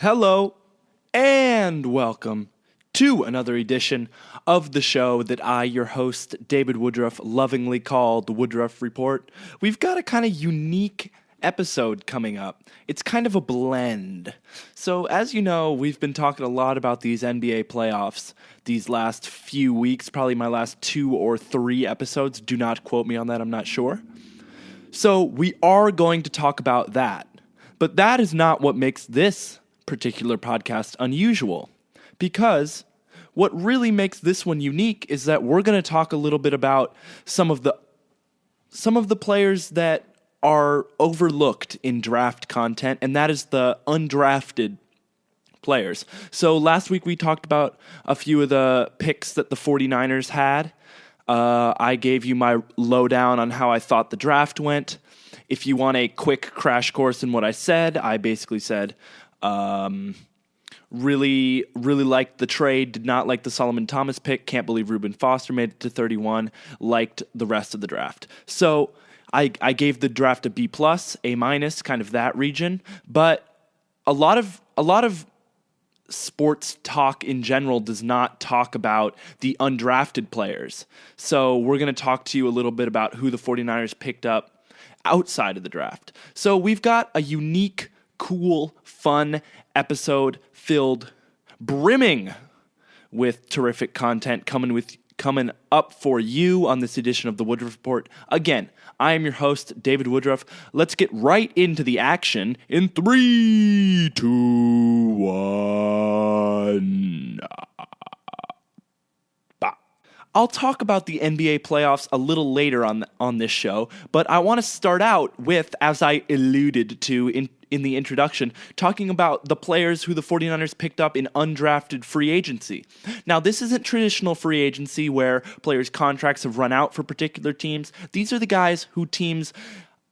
Hello and welcome to another edition of the show that I, your host, David Woodruff, lovingly call the Woodruff Report. We've got a kind of unique episode coming up. It's kind of a blend. So as you know, we've been talking a lot about these NBA playoffs these last few weeks, probably my last 2 or 3 episodes. Do not quote me on that, I'm not sure. So we are going to talk about that. But that is not what makes this particular podcast unusual, because what really makes this one unique is that we're going to talk a little bit about some of the players that are overlooked in draft content, and that is the undrafted players. So last week we talked about a few of the picks that the 49ers had. I gave you my lowdown on how I thought the draft went. If you want a quick crash course in what I said, I basically said really liked the trade, did not like the Solomon Thomas pick, can't believe Reuben Foster made it to 31, liked the rest of the draft. So I gave the draft a B+, A-, kind of that region, but a lot of sports talk in general does not talk about the undrafted players. So we're going to talk to you a little bit about who the 49ers picked up outside of the draft. So we've got a unique, cool, fun episode filled, brimming with terrific content coming up for you on this edition of the Woodruff Report. Again, I am your host, David Woodruff. Let's get right into the action in 3, 2, 1. I'll talk about the NBA playoffs a little later on this show, but I want to start out with, as I alluded to in the introduction, talking about the players who the 49ers picked up in undrafted free agency. Now, this isn't traditional free agency where players' contracts have run out for particular teams. These are the guys who teams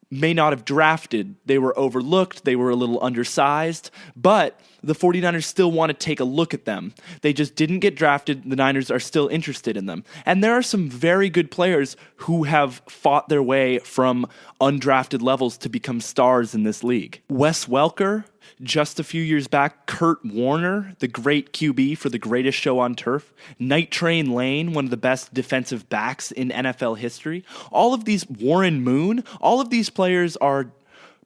may not have drafted. They were overlooked, they were a little undersized, but the 49ers still want to take a look at them. They just didn't get drafted. The Niners are still interested in them. And there are some very good players who have fought their way from undrafted levels to become stars in this league. Wes Welker, just a few years back, Kurt Warner, the great QB for the greatest show on turf, Night Train Lane, one of the best defensive backs in NFL history. All of these, Warren Moon, all of these players are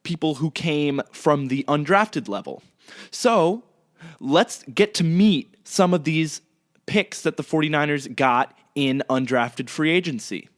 people who came from the undrafted level. So let's get to meet some of these picks that the 49ers got in undrafted free agency.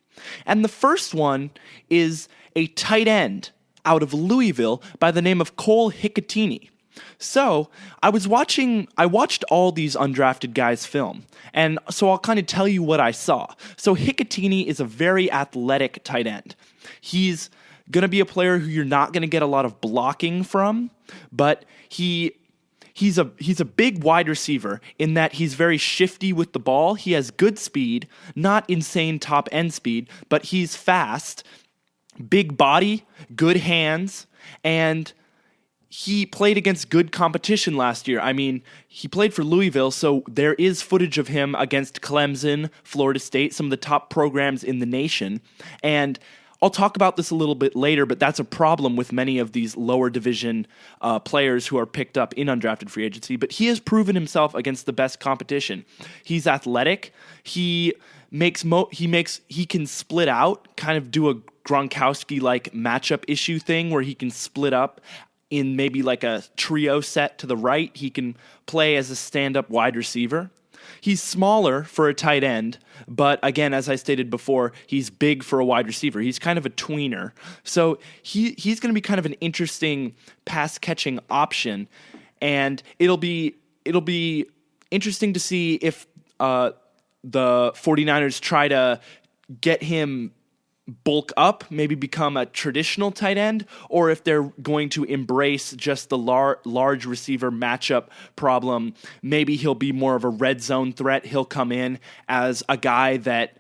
And the first one is a tight end out of Louisville by the name of Cole Hikutini. So I watched all these undrafted guys film, and so I'll kind of tell you what I saw. So Hikutini is a very athletic tight end. He's going to be a player who you're not going to get a lot of blocking from, but he's a big wide receiver in that he's very shifty with the ball. He has good speed, not insane top end speed, but he's fast, big body, good hands, and he played against good competition last year. I mean, he played for Louisville, so there is footage of him against Clemson, Florida State, some of the top programs in the nation, and I'll talk about this a little bit later, but that's a problem with many of these lower division players who are picked up in undrafted free agency. But he has proven himself against the best competition. He's athletic. He can split out, kind of do a Gronkowski-like matchup issue thing where he can split up in maybe like a trio set to the right. He can play as a stand-up wide receiver. He's smaller for a tight end, but again, as I stated before, he's big for a wide receiver. He's kind of a tweener. So he's going to be kind of an interesting pass-catching option, and it'll be interesting to see if the 49ers try to get him bulk up, maybe become a traditional tight end, or if they're going to embrace just the large receiver matchup problem. Maybe he'll be more of a red zone threat. He'll come in as a guy that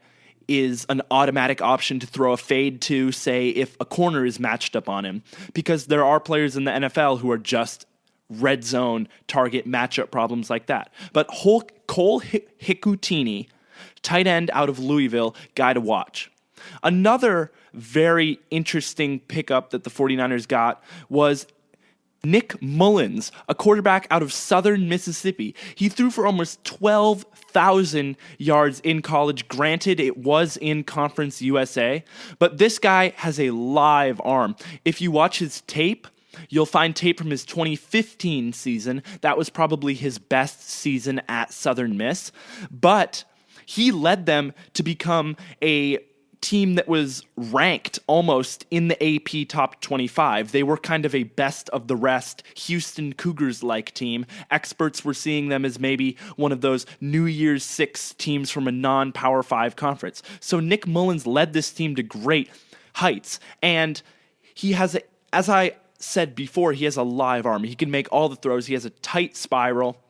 is an automatic option to throw a fade to, say, if a corner is matched up on him, because there are players in the NFL who are just red zone target matchup problems like that. But Cole Hikutini, tight end out of Louisville, guy to watch. Another very interesting pickup that the 49ers got was Nick Mullins, a quarterback out of Southern Mississippi. He threw for almost 12,000 yards in college. Granted, it was in Conference USA, but this guy has a live arm. If you watch his tape, you'll find tape from his 2015 season. That was probably his best season at Southern Miss, but he led them to become a team that was ranked almost in the AP top 25. They were kind of a best of the rest Houston Cougars-like team. Experts were seeing them as maybe one of those New Year's Six teams from a non-Power 5 conference. So Nick Mullins led this team to great heights, and he has, as I said before, he has a live arm. He can make all the throws. He has a tight spiral.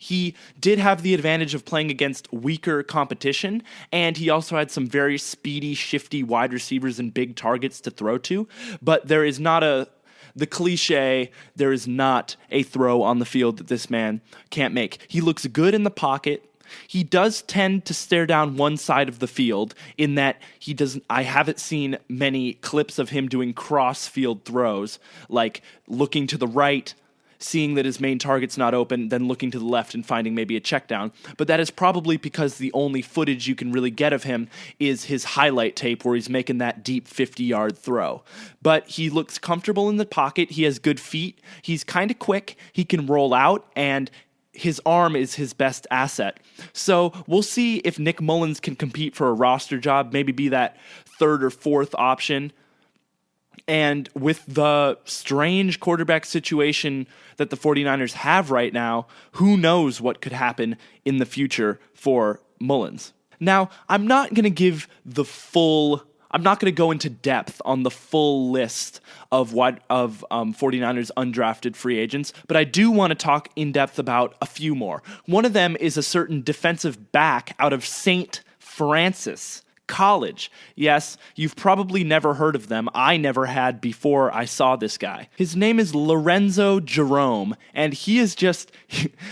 He did have the advantage of playing against weaker competition, and he also had some very speedy, shifty wide receivers and big targets to throw to, but there is not the cliche, there is not a throw on the field that this man can't make. He looks good in the pocket. He does tend to stare down one side of the field in that I haven't seen many clips of him doing cross-field throws, like looking to the right, seeing that his main target's not open, then looking to the left and finding maybe a check down. But that is probably because the only footage you can really get of him is his highlight tape where he's making that deep 50-yard throw. But he looks comfortable in the pocket. He has good feet. He's kind of quick. He can roll out, and his arm is his best asset. So we'll see if Nick Mullins can compete for a roster job, maybe be that third or fourth option. And with the strange quarterback situation that the 49ers have right now, who knows what could happen in the future for Mullins. Now, I'm not going to go into depth on the full list of 49ers undrafted free agents, but I do want to talk in depth about a few more. One of them is a certain defensive back out of St. Francis College. Yes, you've probably never heard of them. I never had before I saw this guy. His name is Lorenzo Jerome, and he is just,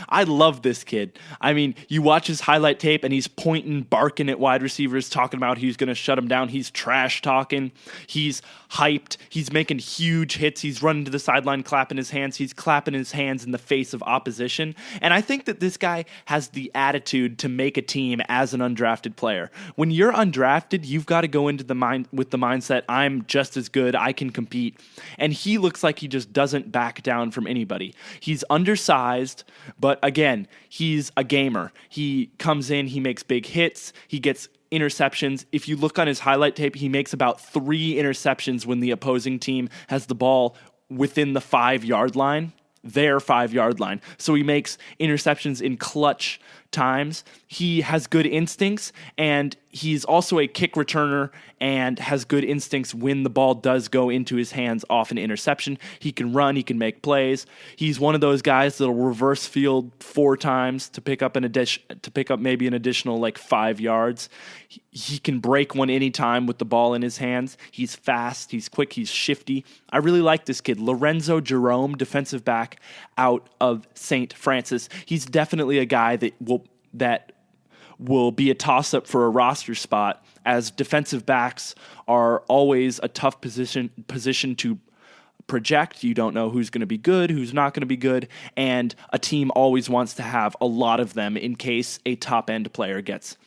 I love this kid. I mean, you watch his highlight tape and he's pointing, barking at wide receivers, talking about he's going to shut him down. He's trash talking. He's hyped. He's making huge hits. He's running to the sideline, clapping his hands. He's clapping his hands in the face of opposition. And I think that this guy has the attitude to make a team as an undrafted player. When you're undrafted, you've got to go into the mindset, I'm just as good, I can compete. And he looks like he just doesn't back down from anybody. He's undersized, but again, he's a gamer. He comes in, he makes big hits, he gets interceptions. If you look on his highlight tape, he makes about 3 interceptions when the opposing team has the ball within the 5-yard line. Their 5-yard line. So he makes interceptions in clutch times. He has good instincts, and he's also a kick returner and has good instincts when the ball does go into his hands off an interception. He can run, he can make plays. He's one of those guys that'll reverse field 4 times to pick up maybe an additional like 5 yards. He can break one anytime with the ball in his hands. He's fast, he's quick, he's shifty. I really like this kid. Lorenzo Jerome, defensive back out of St. Francis. He's definitely a guy that will be a toss-up for a roster spot, as defensive backs are always a tough position to project. You don't know who's going to be good, who's not going to be good, and a team always wants to have a lot of them in case a top-end player gets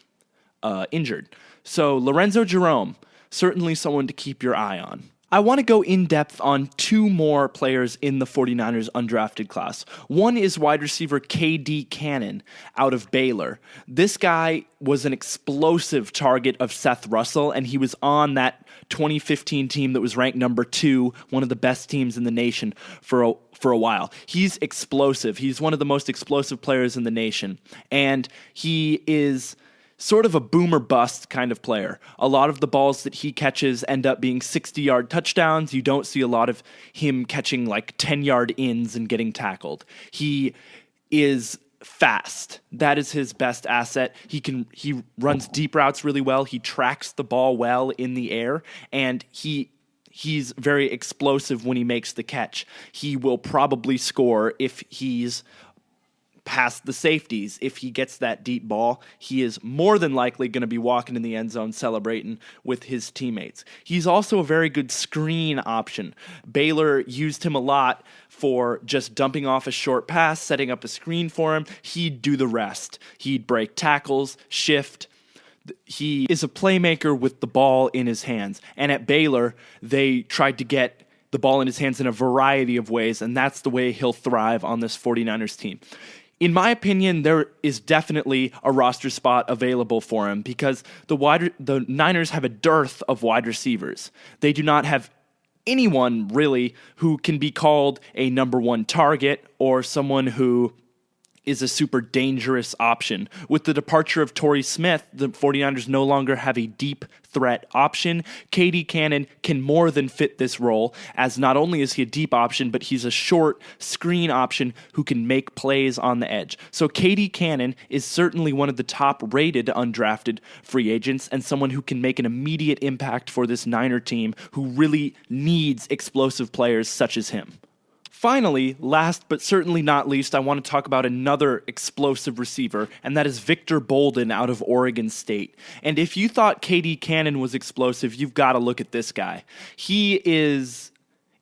injured. So Lorenzo Jerome, certainly someone to keep your eye on. I want to go in depth on 2 more players in the 49ers undrafted class. One is wide receiver KD Cannon out of Baylor. This guy was an explosive target of Seth Russell, and he was on that 2015 team that was ranked number 2, one of the best teams in the nation for a while. He's explosive. He's one of the most explosive players in the nation, and he is sort of a boomer bust kind of player. A lot of the balls that he catches end up being 60-yard touchdowns. You don't see a lot of him catching like 10-yard ins and getting tackled. He is fast. That is his best asset. He runs deep routes really well. He tracks the ball well in the air, and he's very explosive when he makes the catch. He will probably score if he's past the safeties. If he gets that deep ball, he is more than likely going to be walking in the end zone celebrating with his teammates. He's also a very good screen option. Baylor used him a lot for just dumping off a short pass, setting up a screen for him. He'd do the rest. He'd break tackles, shift. He is a playmaker with the ball in his hands. And at Baylor, they tried to get the ball in his hands in a variety of ways, and that's the way he'll thrive on this 49ers team. In my opinion, there is definitely a roster spot available for him because the Niners have a dearth of wide receivers. They do not have anyone really who can be called a number one target or someone who is a super dangerous option. With the departure of Torrey Smith, the 49ers no longer have a deep threat option. KD Cannon can more than fit this role, as not only is he a deep option, but he's a short screen option who can make plays on the edge. So KD Cannon is certainly one of the top-rated undrafted free agents and someone who can make an immediate impact for this Niner team who really needs explosive players such as him. Finally, last but certainly not least, I want to talk about another explosive receiver, and that is Victor Bolden out of Oregon State. And if you thought KD Cannon was explosive, you've got to look at this guy. He is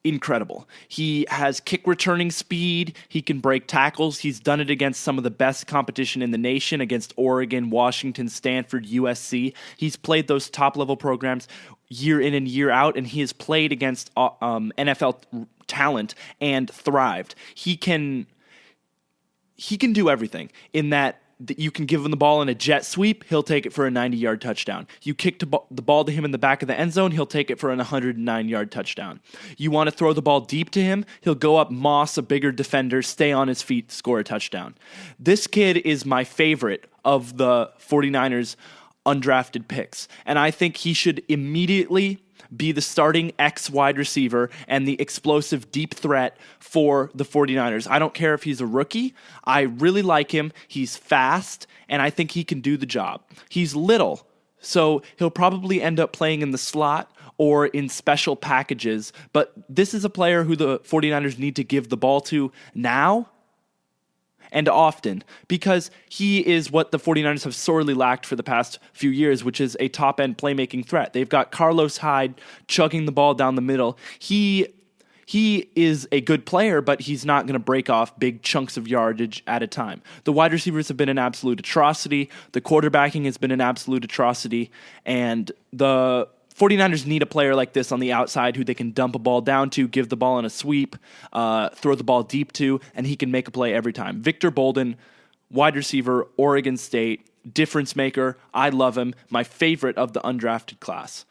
incredible. He has kick returning speed. He can break tackles. He's done it against some of the best competition in the nation, against Oregon, Washington, Stanford, USC. He's played those top-level programs year in and year out, and he has played against NFL talent and thrived. He can do everything in that you can give him the ball in a jet sweep, he'll take it for a 90-yard touchdown. You kick the ball to him in the back of the end zone, he'll take it for an 109-yard touchdown. You want to throw the ball deep to him, he'll go up, moss a bigger defender, stay on his feet, score a touchdown. This kid is my favorite of the 49ers undrafted picks, and I think he should immediately be the starting X wide receiver and the explosive deep threat for the 49ers. I don't care if he's a rookie. I really like him. He's fast, and I think he can do the job. He's little, so he'll probably end up playing in the slot or in special packages, but this is a player who the 49ers need to give the ball to now and often, because he is what the 49ers have sorely lacked for the past few years, which is a top-end playmaking threat. They've got Carlos Hyde chugging the ball down the middle. He is a good player, but he's not going to break off big chunks of yardage at a time. The wide receivers have been an absolute atrocity. The quarterbacking has been an absolute atrocity, and the 49ers need a player like this on the outside who they can dump a ball down to, give the ball in a sweep, throw the ball deep to, and he can make a play every time. Victor Bolden, wide receiver, Oregon State, difference maker. I love him. My favorite of the undrafted class.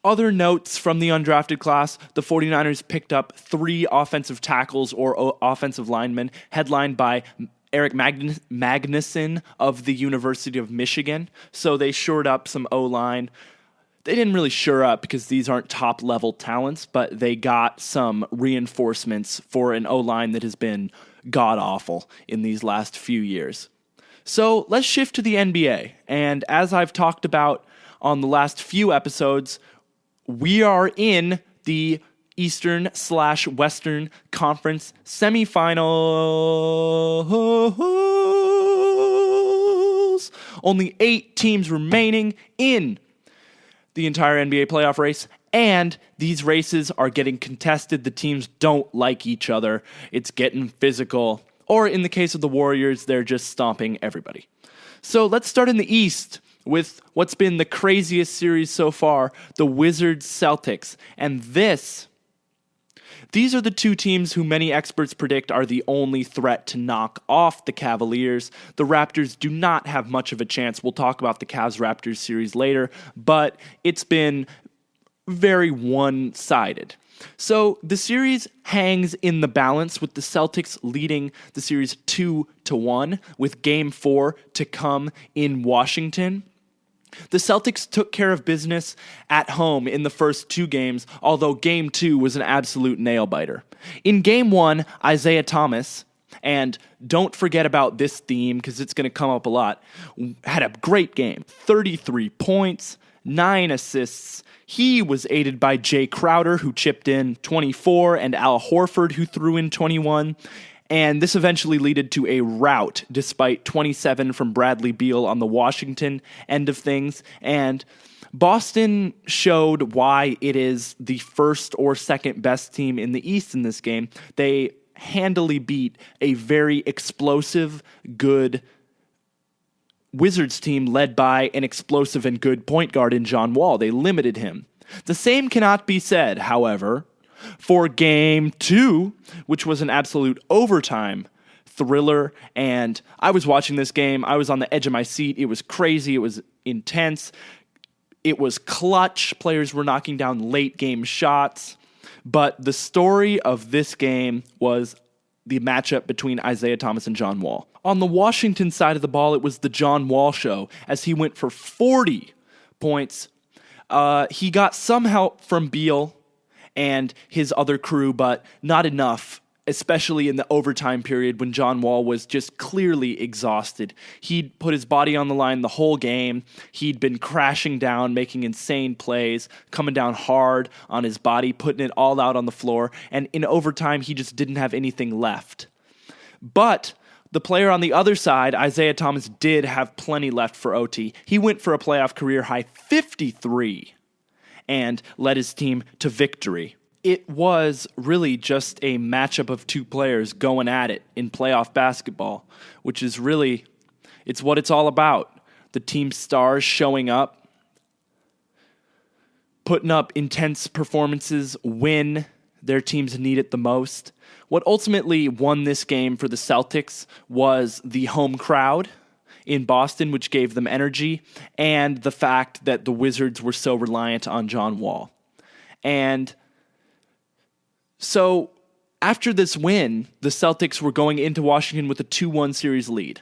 Other notes from the undrafted class, the 49ers picked up 3 offensive tackles or offensive linemen, headlined by Eric Magnuson of the University of Michigan. So they shored up some O-line. They didn't really shore up because these aren't top-level talents, but they got some reinforcements for an O-line that has been god-awful in these last few years. So let's shift to the NBA. And as I've talked about on the last few episodes, we are in the Eastern/Western Conference Semifinals. Only 8 teams remaining in the entire NBA playoff race, and these races are getting contested. The teams don't like each other. It's getting physical. Or in the case of the Warriors, they're just stomping everybody. So let's start in the East with what's been the craziest series so far, the Wizards-Celtics. And these are the 2 teams who many experts predict are the only threat to knock off the Cavaliers. The Raptors do not have much of a chance. We'll talk about the Cavs-Raptors series later, but it's been very one-sided. So the series hangs in the balance with the Celtics leading the series 2-1 with Game 4 to come in Washington. The Celtics took care of business at home in the first 2 games, although Game 2 was an absolute nail-biter. In Game 1, Isaiah Thomas, and don't forget about this theme because it's going to come up a lot, had a great game. 33 points, 9 assists. He was aided by Jay Crowder, who chipped in 24, and Al Horford, who threw in 21. And this eventually led to a rout, despite 27 from Bradley Beal on the Washington end of things. And Boston showed why it is the first or second best team in the East in this game. They handily beat a very explosive, good Wizards team led by an explosive and good point guard in John Wall. They limited him. The same cannot be said, however, for Game 2, which was an absolute overtime thriller. And I was watching this game. I was on the edge of my seat. It was crazy. It was intense. It was clutch. Players were knocking down late game shots. But the story of this game was the matchup between Isaiah Thomas and John Wall. On the Washington side of the ball, it was the John Wall show, as he went for 40 points. He got some help from Beal and his other crew, but not enough, especially in the overtime period when John Wall was just clearly exhausted. He'd put his body on the line the whole game. He'd been crashing down, making insane plays, coming down hard on his body, putting it all out on the floor, and in overtime, he just didn't have anything left. But the player on the other side, Isaiah Thomas, did have plenty left for OT. He went for a playoff career-high 53 and led his team to victory. It was really just a matchup of two players going at it in playoff basketball, which is really, it's what it's all about. The team stars showing up, putting up intense performances when their teams need it the most. What ultimately won this game for the Celtics was the home crowd in Boston, which gave them energy, and the fact that the Wizards were so reliant on John Wall. And so after this win, the Celtics were going into Washington with a 2-1 series lead.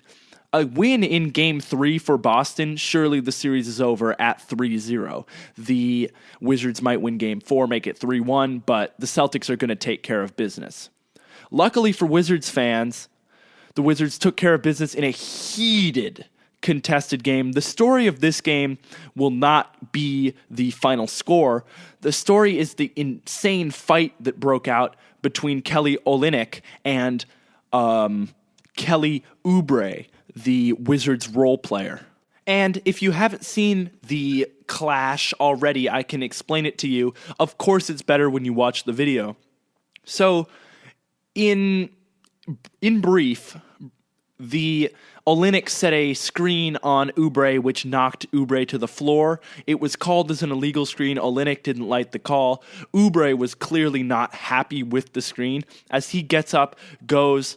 A win in Game 3 for Boston, surely the series is over at 3-0. The Wizards might win Game 4, make it 3-1, but the Celtics are going to take care of business. Luckily for Wizards fans, the Wizards took care of business in a heated, contested game. The story of this game will not be the final score. The story is the insane fight that broke out between Kelly Olynyk and Kelly Oubre, the Wizards role player. And if you haven't seen the clash already, I can explain it to you. Of course, it's better when you watch the video. So, in brief, the Olynyk set a screen on Oubre, which knocked Oubre to the floor. It was called as an illegal screen. Olynyk didn't like the call. Oubre was clearly not happy with the screen as he gets up, goes,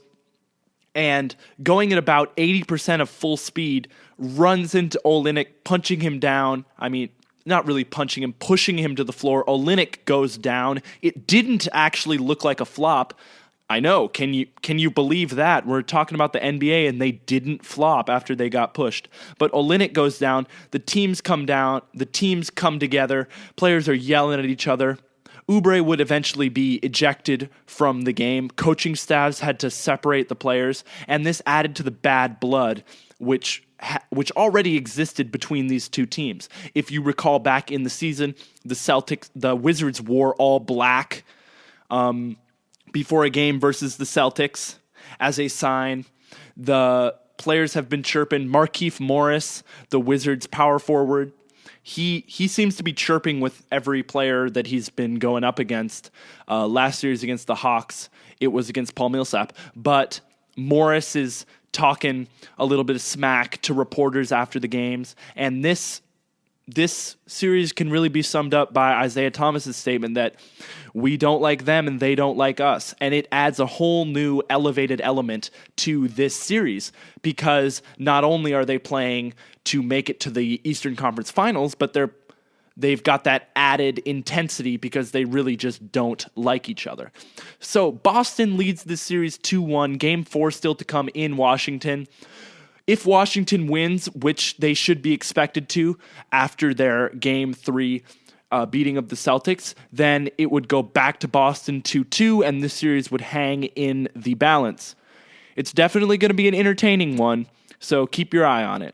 and going at about 80% of full speed, runs into Olynyk, punching him down. I mean, not really punching him, pushing him to the floor. Olynyk goes down. It didn't actually look like a flop. I know. Can you believe that? We're talking about the NBA and they didn't flop after they got pushed. But Olynyk goes down. The teams come down. The teams come together. Players are yelling at each other. Oubre would eventually be ejected from the game. Coaching staffs had to separate the players, and this added to the bad blood which already existed between these two teams. If you recall back in the season, the Wizards wore all black before a game versus the Celtics as a sign. The players have been chirping. Markieff Morris, the Wizards power forward, he seems to be chirping with every player that he's been going up against. Last series against the Hawks, it was against Paul Millsap. But Morris is talking a little bit of smack to reporters after the games. And this series can really be summed up by Isaiah Thomas's statement that we don't like them and they don't like us. And it adds a whole new elevated element to this series because not only are they playing to make it to the Eastern Conference Finals, but they've got that added intensity because they really just don't like each other. So Boston leads this series 2-1, Game 4 still to come in Washington. If Washington wins, which they should be expected to after their Game 3 beating of the Celtics, then it would go back to Boston 2-2, and this series would hang in the balance. It's definitely going to be an entertaining one, so keep your eye on it.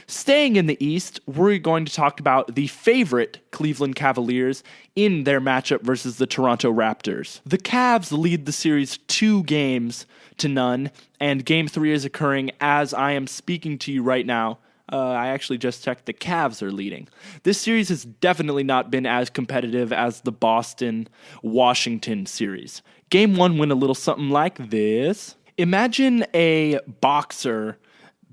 Staying in the East, we're going to talk about the favorite Cleveland Cavaliers in their matchup versus the Toronto Raptors. The Cavs lead the series 2-0, and Game 3 is occurring as I am speaking to you right now. I actually just checked, the Cavs are leading. This series has definitely not been as competitive as the Boston-Washington series. Game 1 went a little something like this. Imagine a boxer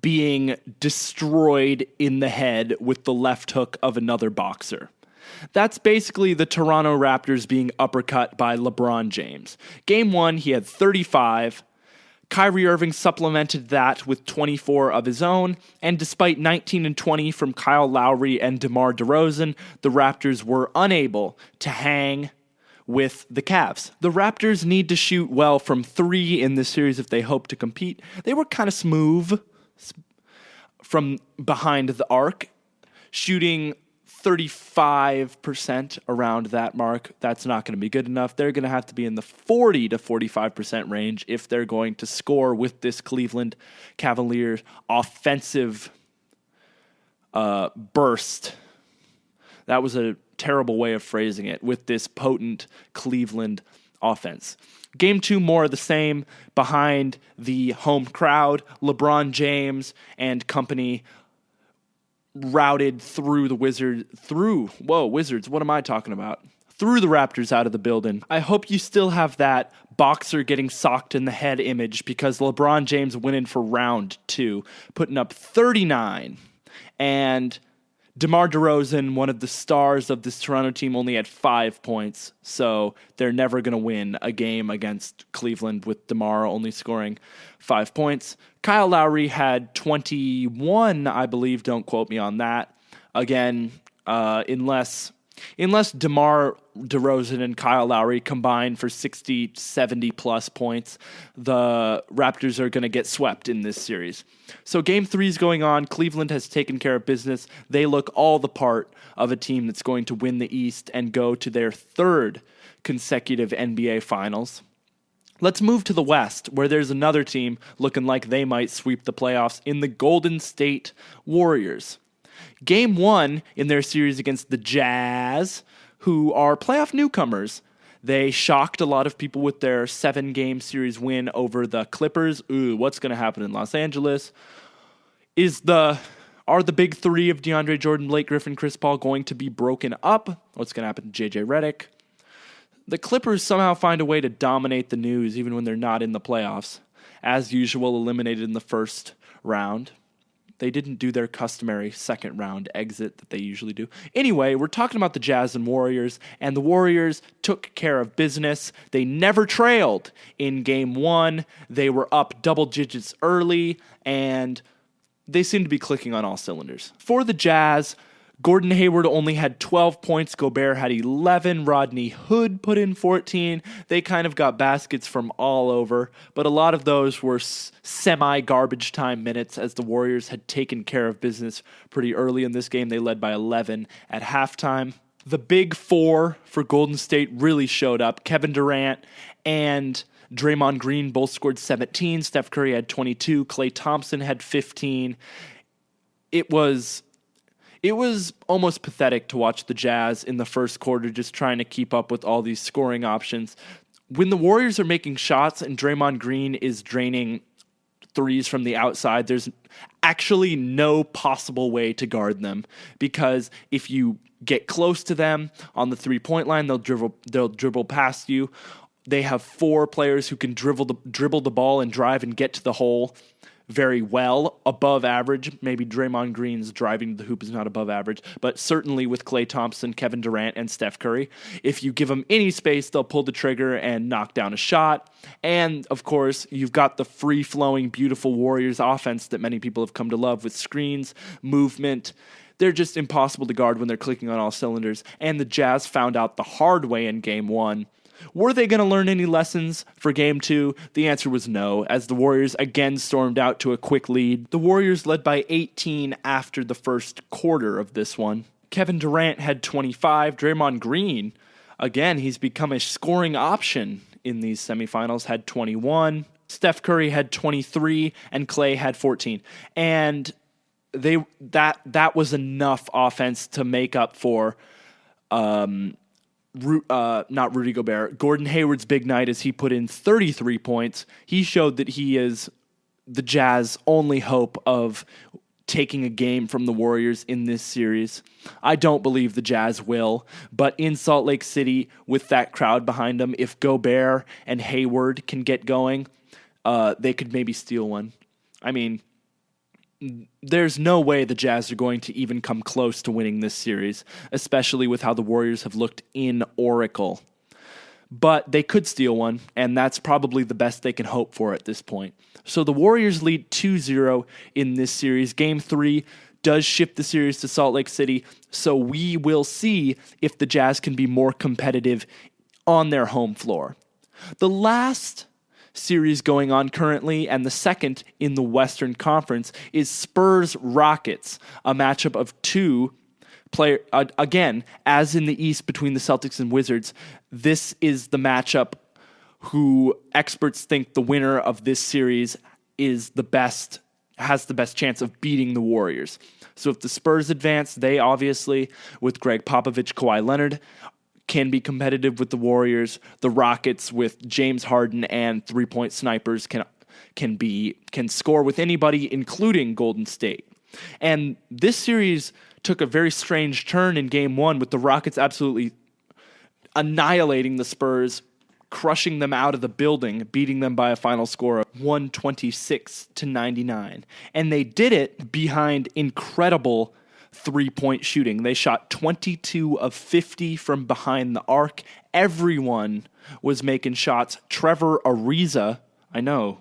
being destroyed in the head with the left hook of another boxer. That's basically the Toronto Raptors being uppercut by LeBron James. Game 1, he had 35. Kyrie Irving supplemented that with 24 of his own, and despite 19 and 20 from Kyle Lowry and DeMar DeRozan, the Raptors were unable to hang with the Cavs. The Raptors need to shoot well from 3 in this series if they hope to compete. They were kind of smooth from behind the arc, shooting 35% around that mark. That's not going to be good enough. They're going to have to be in the 40 to 45% range if they're going to score with this Cleveland Cavaliers offensive burst. That was a terrible way of phrasing it, with this potent Cleveland offense. Game 2, more of the same, behind the home crowd. LeBron James and company routed through the Wizards, what am I talking about? Threw the Raptors out of the building. I hope you still have that boxer getting socked in the head image, because LeBron James went in for round 2, putting up 39, and DeMar DeRozan, one of the stars of this Toronto team, only had 5 points, so they're never going to win a game against Cleveland with DeMar only scoring 5 points. Kyle Lowry had 21, I believe. Don't quote me on that. Again, unless DeMar DeRozan and Kyle Lowry combine for 60, 70-plus points, the Raptors are going to get swept in this series. So Game 3 is going on. Cleveland has taken care of business. They look all the part of a team that's going to win the East and go to their 3rd consecutive NBA Finals. Let's move to the West, where there's another team looking like they might sweep the playoffs in the Golden State Warriors. Game 1 in their series against the Jazz, who are playoff newcomers. They shocked a lot of people with their 7-game series win over the Clippers. What's going to happen in Los Angeles? Are the big 3 of DeAndre Jordan, Blake Griffin, Chris Paul going to be broken up? What's going to happen to JJ Redick? The Clippers somehow find a way to dominate the news even when they're not in the playoffs. As usual, eliminated in the first round. They didn't do their customary second round exit that they usually do. Anyway, we're talking about the Jazz and Warriors, and the Warriors took care of business. They never trailed in Game 1. They were up double digits early, and they seem to be clicking on all cylinders. For the Jazz, Gordon Hayward only had 12 points. Gobert had 11. Rodney Hood put in 14. They kind of got baskets from all over, but a lot of those were semi-garbage time minutes as the Warriors had taken care of business pretty early in this game. They led by 11 at halftime. The big 4 for Golden State really showed up. Kevin Durant and Draymond Green both scored 17. Steph Curry had 22. Klay Thompson had 15. It was almost pathetic to watch the Jazz in the first quarter just trying to keep up with all these scoring options. When the Warriors are making shots and Draymond Green is draining threes from the outside, there's actually no possible way to guard them, because if you get close to them on the three-point line, they'll dribble past you. They have 4 players who can dribble the ball and drive and get to the hole very well, above average. Maybe Draymond Green's driving to the hoop is not above average, but certainly with Klay Thompson, Kevin Durant, and Steph Curry, if you give them any space, they'll pull the trigger and knock down a shot. And, of course, you've got the free-flowing, beautiful Warriors offense that many people have come to love with screens, movement. They're just impossible to guard when they're clicking on all cylinders, and the Jazz found out the hard way in Game 1. Were they going to learn any lessons for Game 2? The answer was no, as the Warriors again stormed out to a quick lead. The Warriors led by 18 after the first quarter of this one. Kevin Durant had 25. Draymond Green, again, he's become a scoring option in these semifinals, had 21. Steph Curry had 23, and Klay had 14. And that was enough offense to make up for not Rudy Gobert, Gordon Hayward's big night as he put in 33 points. He showed that he is the Jazz' only hope of taking a game from the Warriors in this series. I don't believe the Jazz will, but in Salt Lake City with that crowd behind them, if Gobert and Hayward can get going, they could maybe steal one. I mean, there's no way the Jazz are going to even come close to winning this series, especially with how the Warriors have looked in Oracle. But they could steal one, and that's probably the best they can hope for at this point. So the Warriors lead 2-0 in this series. Game 3 does shift the series to Salt Lake City, so we will see if the Jazz can be more competitive on their home floor. The last series going on currently, and the second in the Western Conference, is Spurs-Rockets, a matchup of two players. Again, as in the East between the Celtics and Wizards, this is the matchup who experts think the winner of this series is the best, has the best chance of beating the Warriors. So if the Spurs advance, they obviously, with Greg Popovich, Kawhi Leonard, can be competitive with the Warriors. The Rockets with James Harden and three-point snipers can score with anybody, including Golden State. And this series took a very strange turn in Game 1 with the Rockets absolutely annihilating the Spurs, crushing them out of the building, beating them by a final score of 126-99. And they did it behind incredible three-point shooting. They shot 22 of 50 from behind the arc. Everyone was making shots. Trevor Ariza, I know,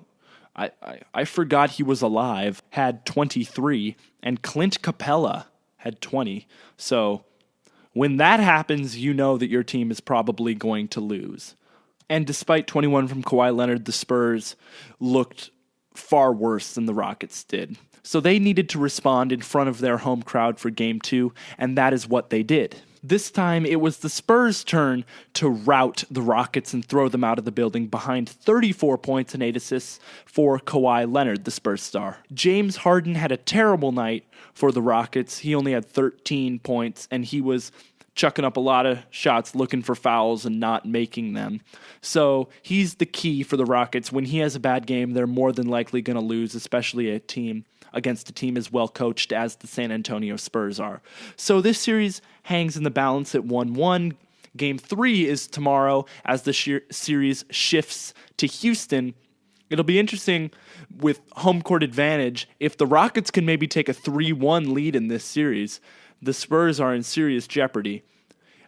I forgot he was alive, had 23, and Clint Capella had 20. So when that happens, you know that your team is probably going to lose. And despite 21 from Kawhi Leonard, the Spurs looked far worse than the Rockets did. So they needed to respond in front of their home crowd for Game 2, and that is what they did. This time, it was the Spurs' turn to rout the Rockets and throw them out of the building behind 34 points and 8 assists for Kawhi Leonard, the Spurs star. James Harden had a terrible night for the Rockets. He only had 13 points, and he was chucking up a lot of shots, looking for fouls and not making them. So he's the key for the Rockets. When he has a bad game, they're more than likely going to lose, especially against a team as well coached as the San Antonio Spurs are. So this series hangs in the balance at 1-1. Game 3 is tomorrow as the series shifts to Houston. It'll be interesting with home court advantage. If the Rockets can maybe take a 3-1 lead in this series, the Spurs are in serious jeopardy.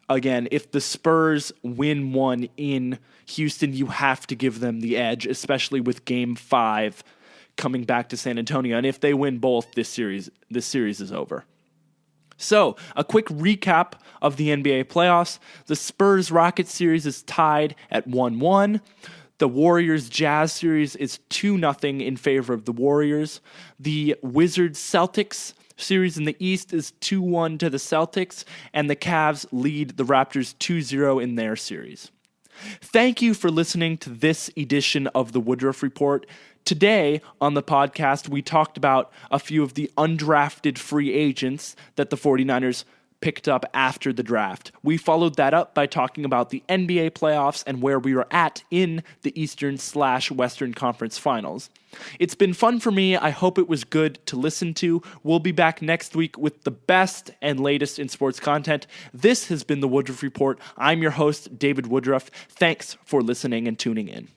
Again, if the Spurs win one in Houston, you have to give them the edge, especially with Game 5 coming back to San Antonio. And if they win both, this series is over. So, a quick recap of the NBA playoffs. The Spurs-Rockets series is tied at 1-1. The Warriors-Jazz series is 2-0 in favor of the Warriors. The Wizards-Celtics series in the East is 2-1 to the Celtics, and the Cavs lead the Raptors 2-0 in their series. Thank you for listening to this edition of the Woodruff Report. Today on the podcast, we talked about a few of the undrafted free agents that the 49ers picked up after the draft. We followed that up by talking about the NBA playoffs and where we were at in the Eastern/Western Conference Finals. It's been fun for me. I hope it was good to listen to. We'll be back next week with the best and latest in sports content. This has been the Woodruff Report. I'm your host, David Woodruff. Thanks for listening and tuning in.